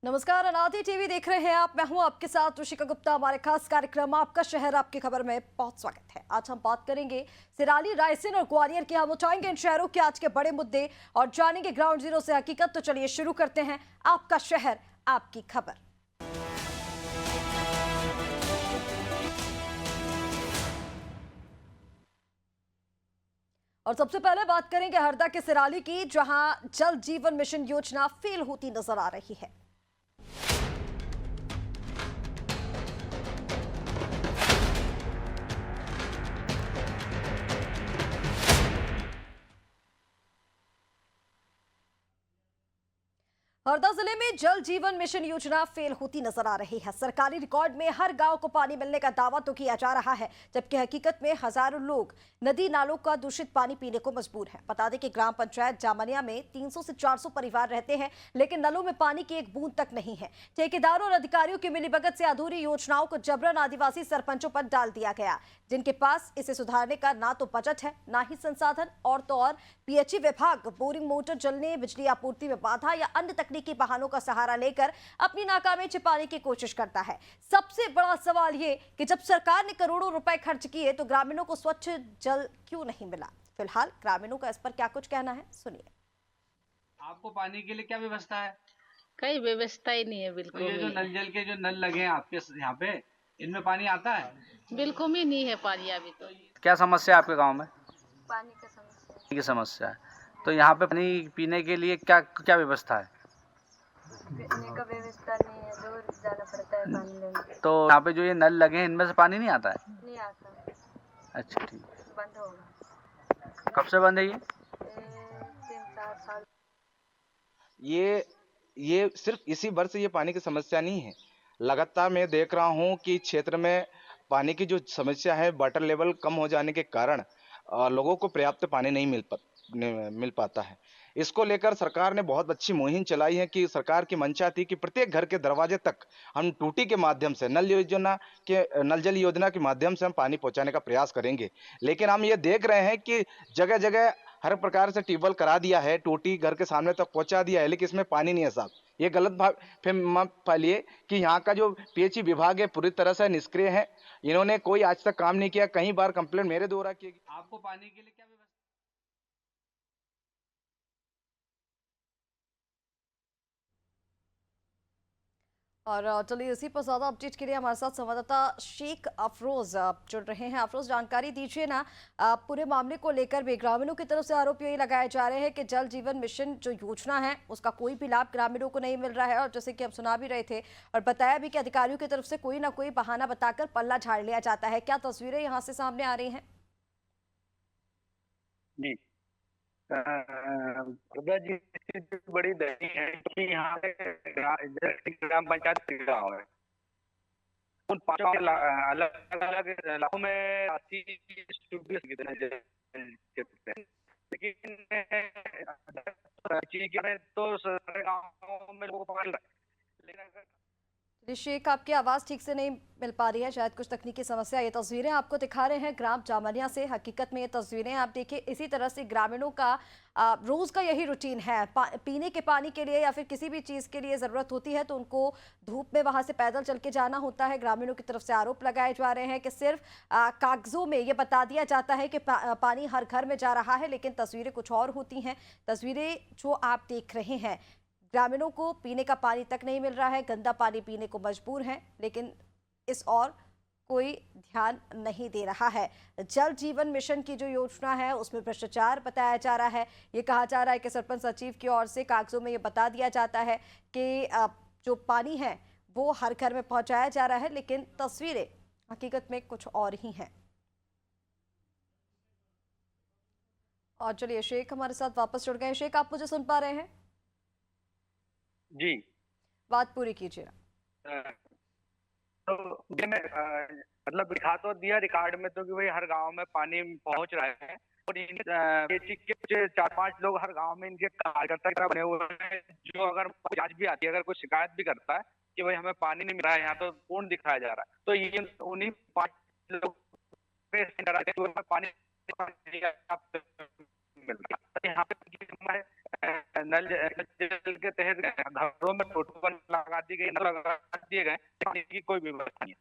नमस्कार, अनादि टीवी देख रहे हैं आप। मैं हूं आपके साथ ऋषिका गुप्ता। हमारे खास कार्यक्रम आपका शहर आपकी खबर में बहुत स्वागत है। आज हम बात करेंगे सिराली, रायसेन और ग्वालियर की। हम उठाएंगे इन शहरों के आज के बड़े मुद्दे और जानेंगे ग्राउंड जीरो से हकीकत। तो चलिए शुरू करते हैं आपका शहर आपकी खबर। और सबसे पहले बात करेंगे हरदा के सिराली की, जहां जल जीवन मिशन योजना फेल होती नजर आ रही है। हरदा जिले में जल जीवन मिशन योजना फेल होती नजर आ रही है। सरकारी रिकॉर्ड में हर गांव को पानी मिलने का दावा तो किया जा रहा है, जबकि हकीकत में हजारों लोग नदी नालों का दूषित पानी पीने को मजबूर हैं। बता दें कि ग्राम पंचायत जामनिया में 300 से 400 परिवार रहते हैं, लेकिन नलों में पानी की एक बूंद तक नहीं है। ठेकेदारों और अधिकारियों की मिलीभगत से अधूरी योजनाओं को जबरन आदिवासी सरपंचों पर डाल दिया गया, जिनके पास इसे सुधारने का ना तो बजट है, ना ही संसाधन। और तो और पीएचई विभाग बोरिंग मोटर जलने, बिजली आपूर्ति में बाधा या अन्य तकनीकी बहानों का सहारा लेकर अपनी नाकामी छिपाने की कोशिश करता है। सबसे बड़ा सवाल ये कि जब सरकार ने करोड़ों रुपए खर्च किए तो ग्रामीणों को स्वच्छ जल क्यों नहीं मिला। फिलहाल ग्रामीणों का इस पर क्या कुछ कहना है, सुनिए। आपको पानी के लिए क्या व्यवस्था है? कई व्यवस्था ही नहीं है, तो बिल्कुल ये जो भी। नल जल के जो नल लगे हैं आपके यहाँ पे, इनमें पानी आता है? बिल्कुल भी नहीं है पानी अभी तो। क्या समस्या है आपके गांव में? पानी का समस्या। पानी की समस्या है। तो यहाँ पे पानी पीने के लिए क्या क्या व्यवस्था है? पीने का व्यवस्था नहीं है, दूर जाना पड़ता है पानी लेने। तो यहाँ पे जो ये नल लगे हैं इनमें से पानी नहीं आता है? नहीं आता। अच्छा, ठीक। बंद होगा। कब से बंद है ये? 3-4 साल। ये सिर्फ इसी वर्ष ये पानी की समस्या नहीं है। लगातार मैं देख रहा हूँ कि क्षेत्र में पानी की जो समस्या है, वाटर लेवल कम हो जाने के कारण लोगों को पर्याप्त पानी नहीं मिल पाता है। इसको लेकर सरकार ने बहुत अच्छी मुहिम चलाई है कि सरकार की मंशा थी कि प्रत्येक घर के दरवाजे तक हम टूटी के माध्यम से नल जल योजना के माध्यम से हम पानी पहुंचाने का प्रयास करेंगे। लेकिन हम ये देख रहे हैं कि जगह जगह हर प्रकार से ट्यूबवेल करा दिया है, टूटी घर के सामने तक पहुंचा दिया है, लेकिन इसमें पानी नहीं है साहब। ये गलत भाव फिर मत फैलिए कि यहाँ का जो पीएचई विभाग है पूरी तरह से निष्क्रिय है। इन्होंने कोई आज तक काम नहीं किया। कई बार कंप्लेंट मेरे द्वारा की गई। आपको पानी के लिए क्या व्यवस्था? और चलिए इसी पर ज्यादा अपडेट के लिए हमारे साथ संवाददाता शेख अफरोज जुड़ रहे हैं। अफरोज, जानकारी दीजिए ना, पूरे मामले को लेकर भी ग्रामीणों की तरफ से आरोप यही लगाए जा रहे हैं कि जल जीवन मिशन जो योजना है उसका कोई भी लाभ ग्रामीणों को नहीं मिल रहा है। और जैसे कि हम सुना भी रहे थे और बताया भी कि अधिकारियों की तरफ से कोई ना कोई बहाना बताकर पल्ला झाड़ लिया जाता है। क्या तस्वीरें यहाँ से सामने आ रही हैं? जी। हरदा जी की बड़ी दयनीय है कि यहाँ पे ग्राम पंचायत के गाँव है। उन पांचों अलग अलग इलाकों में 80 लेकिन तो सारे गाँव में लोगों को पानी लेकिन अगर शेख, आपकी आवाज़ ठीक से नहीं मिल पा रही है, शायद कुछ तकनीकी समस्या। ये तस्वीरें आपको दिखा रहे हैं ग्राम जामनिया से। हकीकत में ये तस्वीरें आप देखिए, इसी तरह से ग्रामीणों का रोज़ का यही रूटीन है। पीने के पानी के लिए या फिर किसी भी चीज़ के लिए ज़रूरत होती है तो उनको धूप में वहाँ से पैदल चल के जाना होता है। ग्रामीणों की तरफ से आरोप लगाए जा रहे हैं कि सिर्फ कागज़ों में ये बता दिया जाता है कि पानी हर घर में जा रहा है, लेकिन तस्वीरें कुछ और होती हैं। तस्वीरें जो आप देख रहे हैं, ग्रामीणों को पीने का पानी तक नहीं मिल रहा है, गंदा पानी पीने को मजबूर हैं, लेकिन इस और कोई ध्यान नहीं दे रहा है। जल जीवन मिशन की जो योजना है उसमें भ्रष्टाचार बताया जा रहा है। ये कहा जा रहा है कि सरपंच सचिव की ओर से कागजों में ये बता दिया जाता है कि जो पानी है वो हर घर में पहुंचाया जा रहा है, लेकिन तस्वीरें हकीकत में कुछ और ही हैं। और चलिए, शेख हमारे साथ वापस जुड़ गए। शेख, आप मुझे सुन पा रहे हैं? जी। बात पूरी कीजिए। तो ये मैं मतलब दिखा तो दिया रिकॉर्ड में तो कि भाई हर गांव में पानी पहुंच रहा है। और के कुछ 4-5 लोग हर गांव में इनके कार्यकर्ता की तरह बने हुए हैं, जो अगर जांच भी आती है, अगर कोई शिकायत भी करता है कि भाई हमें पानी नहीं मिल रहा है, यहाँ तो पूर्ण दिखाया जा रहा है, तो ये उन्हीं 5 लोग पे पानी मिल रहा है। यहाँ पे नल जल के तहत घरों में टोटो लगा दी गई, नल लगा दिए गए, पानी की कोई व्यवस्था नहीं है।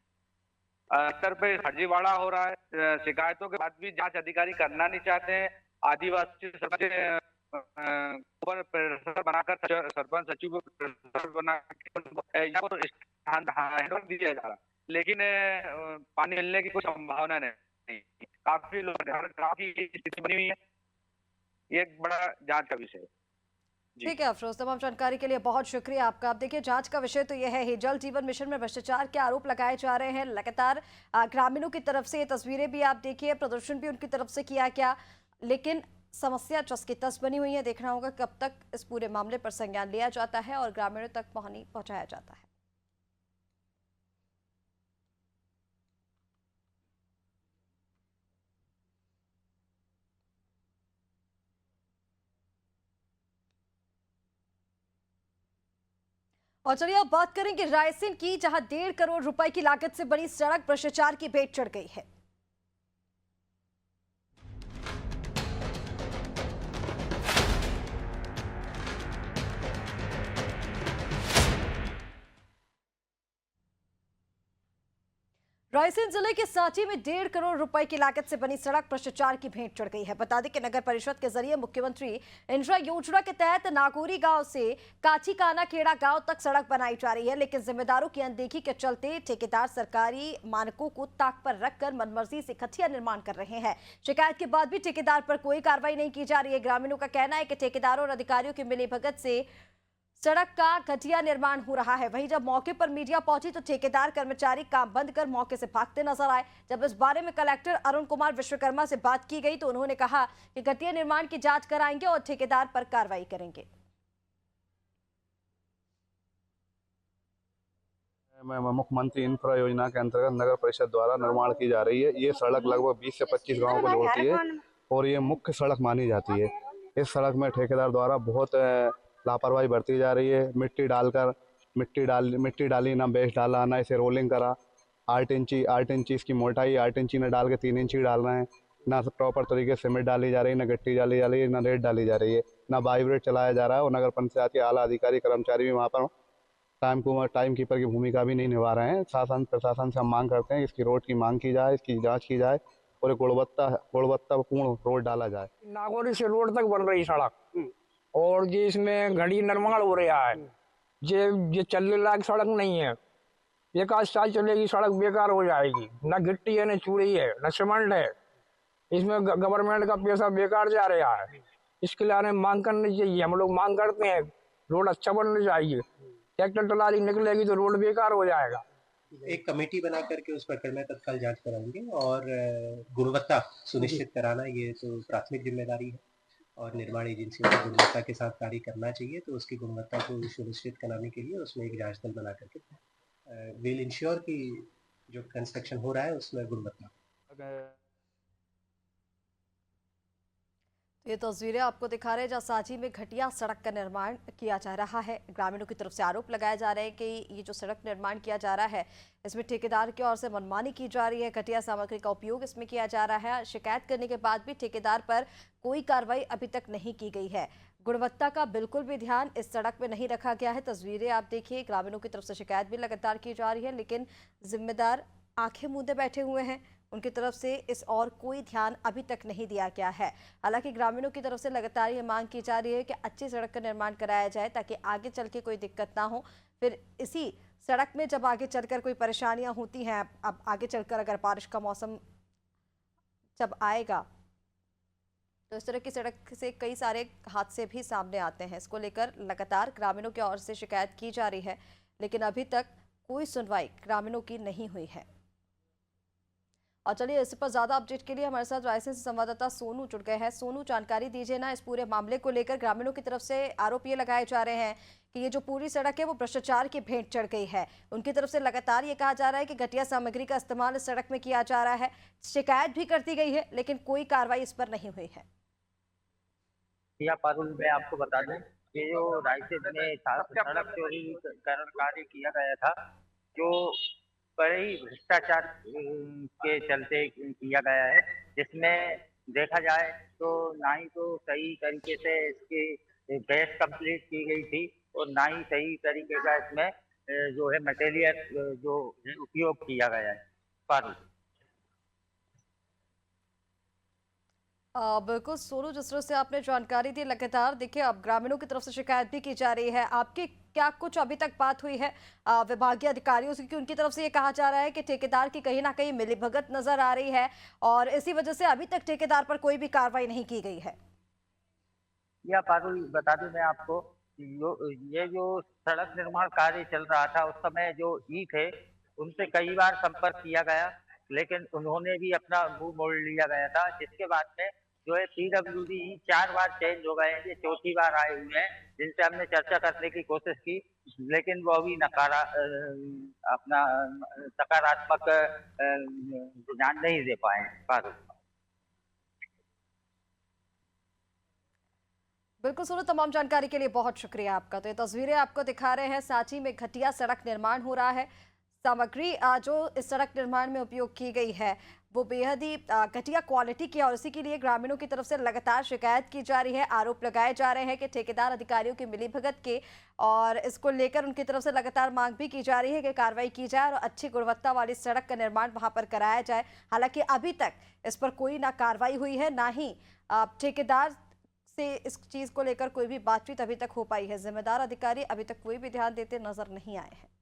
स्तर पे फर्जीवाड़ा हो रहा है। शिकायतों के बाद भी जांच अधिकारी करना नहीं चाहते हैं। आदिवासी ऊपर प्रेशर बनाकर सरपंच सचिव को प्रेशर बना हैंडल दिया जा रहा, लेकिन पानी मिलने की कोई संभावना नहीं। काफी लोग काफी स्थिति बनी हुई है। ये एक बड़ा जांच का विषय है। जी। ठीक है अफरोज, तमाम जानकारी के लिए बहुत शुक्रिया आपका। आप देखिए जांच का विषय तो यह है ही, जल जीवन मिशन में भ्रष्टाचार के आरोप लगाए जा रहे हैं लगातार। ग्रामीणों की तरफ से ये तस्वीरें भी आप देखिए, प्रदर्शन भी उनकी तरफ से किया गया, लेकिन समस्या चस की तस बनी हुई है। देखना होगा कब तक इस पूरे मामले पर संज्ञान लिया जाता है और ग्रामीणों तक पानी पहुंचाया जाता है। और चलिए अब बात करेंगे रायसेन की, जहां 1.5 करोड़ रुपए की लागत से बनी सड़क भ्रष्टाचार की भेंट चढ़ गई है। रायसेन जिले के सांची में 1.5 करोड़ रुपए की लागत से बनी सड़क भ्रष्टाचार की भेंट चढ़ गई है। बता दें कि नगर परिषद के जरिए मुख्यमंत्री इंदिरा योजना के तहत नागौरी गांव से काचीकाना खेड़ा गांव तक सड़क बनाई जा रही है, लेकिन जिम्मेदारों की अनदेखी के चलते ठेकेदार सरकारी मानकों को ताक पर रखकर मनमर्जी से खटिया निर्माण कर रहे हैं। शिकायत के बाद भी ठेकेदार पर कोई कार्रवाई नहीं की जा रही है। ग्रामीणों का कहना है कि ठेकेदारों और अधिकारियों की मिलीभगत से सड़क का घटिया निर्माण हो रहा है। वहीं जब मौके पर मीडिया पहुंची तो ठेकेदार कर्मचारी काम बंद कर मौके से भागते नजर आए। जब इस बारे में कलेक्टर अरुण कुमार विश्वकर्मा से बात की गई तो उन्होंने कहा कि घटिया निर्माण की जांच कराएंगे और ठेकेदार पर कार्रवाई करेंगे। मुख्यमंत्री इंफ्रा योजना के अंतर्गत नगर परिषद द्वारा निर्माण की जा रही है। ये सड़क लगभग 20 से 25 गाँव को जोड़ती है और ये मुख्य सड़क मानी जाती है। इस सड़क में ठेकेदार द्वारा बहुत लापरवाही बरती जा रही है। मिट्टी डाली, ना बेस डाला, ना इसे रोलिंग करा। 8 इंची इसकी मोटाई, 8 इंची ने डाल के 3 इंची डाल रहे हैं। ना प्रॉपर तरीके से सीमेंट डाली जा रही है, ना गिट्टी डाली जा रही है, ना रेत डाली जा रही है, ना वाइब्रेट चलाया जा रहा है। और नगर पंचायत के आला अधिकारी कर्मचारी भी वहाँ पर टाइम कीपर की भूमिका भी नहीं निभा रहे हैं। शासन प्रशासन से हम मांग करते हैं इसकी रोड की मांग की जाए, इसकी जाँच की जाए और गुणवत्तापूर्ण रोड डाला जाए। नागौरी से रोड तक बन रही सड़क और ये इसमें घड़ी निर्माण हो रहा है। ये चलने लायक सड़क नहीं है। 1 साल चलेगी सड़क बेकार हो जाएगी। ना गिट्टी है, ना चूड़ी है, ना सीमेंट है। इसमें गवर्नमेंट का पैसा बेकार जा रहा है। इसके लिए मांग करनी चाहिए। हम लोग मांग करते हैं रोड अच्छा बनना चाहिए। ट्रैक्टर ट्राली निकलेगी तो रोड बेकार हो जाएगा। एक कमेटी बना करके उस प्रकरण में तत्काल जांच कराएंगे और गुणवत्ता सुनिश्चित कराना ये तो प्राथमिक जिम्मेदारी है और निर्माण एजेंसियों को गुणवत्ता के साथ कार्य करना चाहिए। तो उसकी गुणवत्ता को सुनिश्चित कराने के लिए उसमें एक जांच दल बना करके विल इंश्योर कि जो कंस्ट्रक्शन हो रहा है उसमें गुणवत्ता। ये तस्वीरें आपको दिखा रहे हैं जहां सांची में घटिया सड़क का निर्माण किया जा रहा है। ग्रामीणों की तरफ से आरोप लगाए जा रहे हैं कि ये जो सड़क निर्माण किया जा रहा है इसमें ठेकेदार की ओर से मनमानी की जा रही है, घटिया सामग्री का उपयोग इसमें किया जा रहा है। शिकायत करने के बाद भी ठेकेदार पर कोई कार्रवाई अभी तक नहीं की गई है। गुणवत्ता का बिल्कुल भी ध्यान इस सड़क में नहीं रखा गया है। तस्वीरें आप देखिए, ग्रामीणों की तरफ से शिकायत भी लगातार की जा रही है, लेकिन जिम्मेदार आंखें मूंदे बैठे हुए हैं। उनकी तरफ से इस और कोई ध्यान अभी तक नहीं दिया गया है। हालांकि ग्रामीणों की तरफ से लगातार ये मांग की जा रही है कि अच्छी सड़क का निर्माण कराया जाए ताकि आगे चल के कोई दिक्कत ना हो। फिर इसी सड़क में जब आगे चलकर कोई परेशानियां होती हैं, अब आगे चलकर अगर बारिश का मौसम जब आएगा तो इस तरह की सड़क से कई सारे हादसे भी सामने आते हैं। इसको लेकर लगातार ग्रामीणों की ओर से शिकायत की जा रही है, लेकिन अभी तक कोई सुनवाई ग्रामीणों की नहीं हुई है। और चलिए इस पर ज्यादा अपडेट के लिए हमारे साथ रायसेन से संवाददाता सोनू जुड़ गए हैं। सोनू, जानकारी दीजिए ना इस पूरे मामले को लेकर। ग्रामीणों की तरफ से आरोप ये लगाए जा रहे हैं कि ये जो पूरी सड़क है वो भ्रष्टाचार की भेंट चढ़ गई है। उनकी तरफ से लगातार ये कहा जा रहा है कि घटिया सामग्री का इस्तेमाल इस सड़क में किया जा रहा है। शिकायत भी करती गई है, लेकिन कोई कार्रवाई इस पर नहीं हुई है। पारुल, मैं आपको बता दें, ये जो रायसेन में सड़क चोरी कार्य किया गया था, जो बड़े ही भ्रष्टाचार के चलते किया गया है, जिसमें देखा जाए तो ना ही तो सही तरीके से इसकी गैस कंप्लीट की गई थी और ना ही सही तरीके का इसमें जो है मटेरियल जो है उपयोग किया गया है पानी। बिल्कुल सोनू, जिस तरह से आपने जानकारी दी, लगातार देखिए अब ग्रामीणों की तरफ से शिकायत भी की जा रही है। आपकी क्या कुछ अभी तक बात हुई है विभागीय अधिकारियों से, क्योंकि उनकी तरफ से ये कहा जा रहा है कि ठेकेदार की कहीं ना कहीं मिलीभगत नजर आ रही है और इसी वजह से अभी तक ठेकेदार पर कोई भी कार्रवाई नहीं की गई है। या पारुल बता दूं मैं आपको, ये जो सड़क निर्माण कार्य चल रहा था उस समय जो ई थे उनसे कई बार संपर्क किया गया, लेकिन उन्होंने भी अपना मुंह मोड़ लिया गया था, जिसके बाद में जो है पीडब्ल्यूडी 4 बार चेंज हो गए हैं, ये चौथी बार आए हुए हैं, जिनसे हमने चर्चा करने की कोशिश की, लेकिन वो भी अपना सकारात्मक रुझान नहीं दे पाए पारुल। बिल्कुल सोनू, तमाम जानकारी के लिए बहुत शुक्रिया आपका। तो ये तस्वीरें आपको दिखा रहे हैं, सांची में घटिया सड़क निर्माण हो रहा है। सामग्री जो इस सड़क निर्माण में उपयोग की गई है वो बेहद ही घटिया क्वालिटी की है और इसी के लिए ग्रामीणों की तरफ से लगातार शिकायत की जा रही है। आरोप लगाए जा रहे हैं कि ठेकेदार अधिकारियों की मिलीभगत के, और इसको लेकर उनकी तरफ से लगातार मांग भी की जा रही है कि कार्रवाई की जाए और अच्छी गुणवत्ता वाली सड़क का निर्माण वहां पर कराया जाए। हालांकि अभी तक इस पर कोई ना कार्रवाई हुई है, ना ही ठेकेदार से इस चीज को लेकर कोई भी बातचीत अभी तक हो पाई है। जिम्मेदार अधिकारी अभी तक कोई भी ध्यान देते नजर नहीं आए हैं।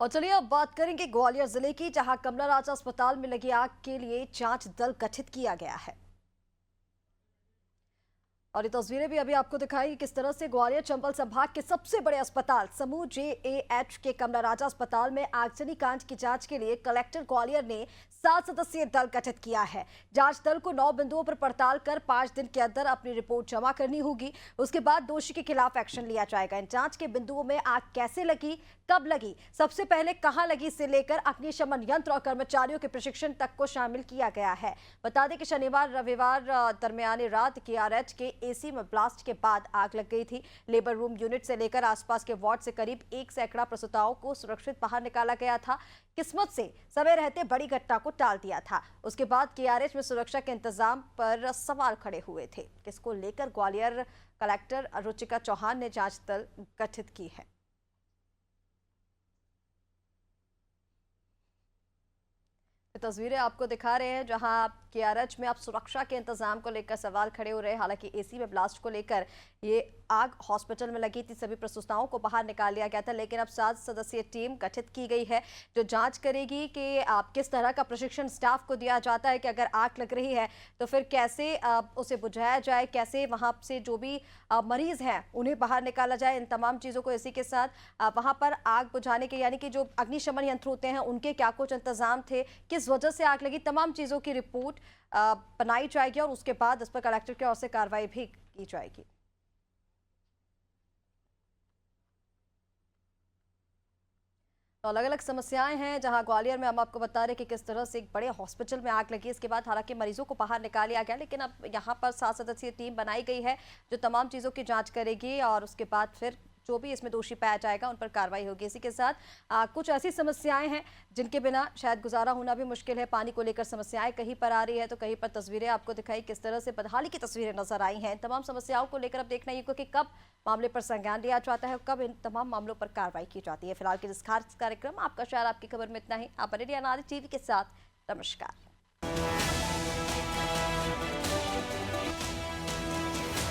और चलिए अब बात करेंगे ग्वालियर जिले की, जहां कमला राजा अस्पताल में लगी आग के लिए जांच दल गठित किया गया है। और ये तस्वीरें भी अभी आपको दिखाई किस तरह से ग्वालियर चंबल संभाग के सबसे बड़े अस्पताल समूह JAH के कमला राजा अस्पताल में आगजनी कांड की जांच के लिए कलेक्टर ग्वालियर ने 7 सदस्यीय दल गठित किया है। जांच दल को 9 बिंदुओं पर पड़ताल कर 5 दिन के अंदर अपनी रिपोर्ट जमा करनी होगी। उसके बाद दोषी के खिलाफ एक्शन लिया जाएगा। इन जांच के बिंदुओं में आग कैसे लगी, कब लगी, सबसे पहले कहां लगी से लेकर अग्निशमन यंत्र और कर्मचारियों के प्रशिक्षण तक को शामिल किया गया है। बता दें कि शनिवार रविवार दरमियानी रात KRH के AC में ब्लास्ट के बाद आग लग गई थी। लेबर रूम यूनिट से लेकर आसपास के वार्ड से करीब 1 सैकड़ा प्रसूताओं को सुरक्षित बाहर निकाला गया था। किस्मत से समय रहते बड़ी घटना को टाल दिया था। उसके बाद KRH में सुरक्षा के इंतजाम पर सवाल खड़े हुए थे, जिसको लेकर ग्वालियर कलेक्टर रुचिका चौहान ने जांच दल गठित की है। तस्वीरें आपको दिखा रहे हैं जहां KRH में अब सुरक्षा के इंतजाम को लेकर सवाल खड़े हो रहे हैं। हालांकि AC में ब्लास्ट को लेकर ये आग हॉस्पिटल में लगी थी, सभी प्रसूताओं को बाहर निकाल लिया गया था, लेकिन अब 7 सदस्यीय टीम गठित की गई है जो जांच करेगी कि आप किस तरह का प्रशिक्षण स्टाफ को दिया जाता है कि अगर आग लग रही है तो फिर कैसे उसे बुझाया जाए, कैसे वहां से जो भी मरीज हैं उन्हें बाहर निकाला जाए। इन तमाम चीज़ों को इसी के साथ वहां पर आग बुझाने के यानी कि जो अग्निशमन यंत्र होते हैं उनके क्या कुछ इंतजाम थे, किस वजह से आग लगी, तमाम चीज़ों की रिपोर्ट बनाई जाएगी और उसके बाद इस पर कलेक्टर की ओर से कार्रवाई भी की जाएगी। तो अलग अलग समस्याएं हैं जहां ग्वालियर में हम आपको बता रहे कि किस तरह से एक बड़े हॉस्पिटल में आग लगी। इसके बाद हालांकि मरीजों को बाहर निकाल लिया गया, लेकिन अब यहां पर 7 सदस्यीय टीम बनाई गई है जो तमाम चीज़ों की जांच करेगी और उसके बाद फिर जो भी इसमें दोषी पाया जाएगा उन पर कार्रवाई होगी। इसी के साथ कुछ ऐसी समस्याएं हैं जिनके बिना शायद गुजारा होना भी मुश्किल है। पानी को लेकर समस्याएं कहीं पर आ रही है तो कहीं पर तस्वीरें आपको दिखाई किस तरह से बदहाली की तस्वीरें नजर आई हैं। तमाम समस्याओं को लेकर अब देखना ये कि कब मामले पर संज्ञान लिया जाता है, कब इन तमाम मामलों पर कार्रवाई की जाती है। फिलहाल के इस खास कार्यक्रम आपका शहर आपकी खबर में इतना ही। आप बने रहिए अनादि TV के साथ। नमस्कार।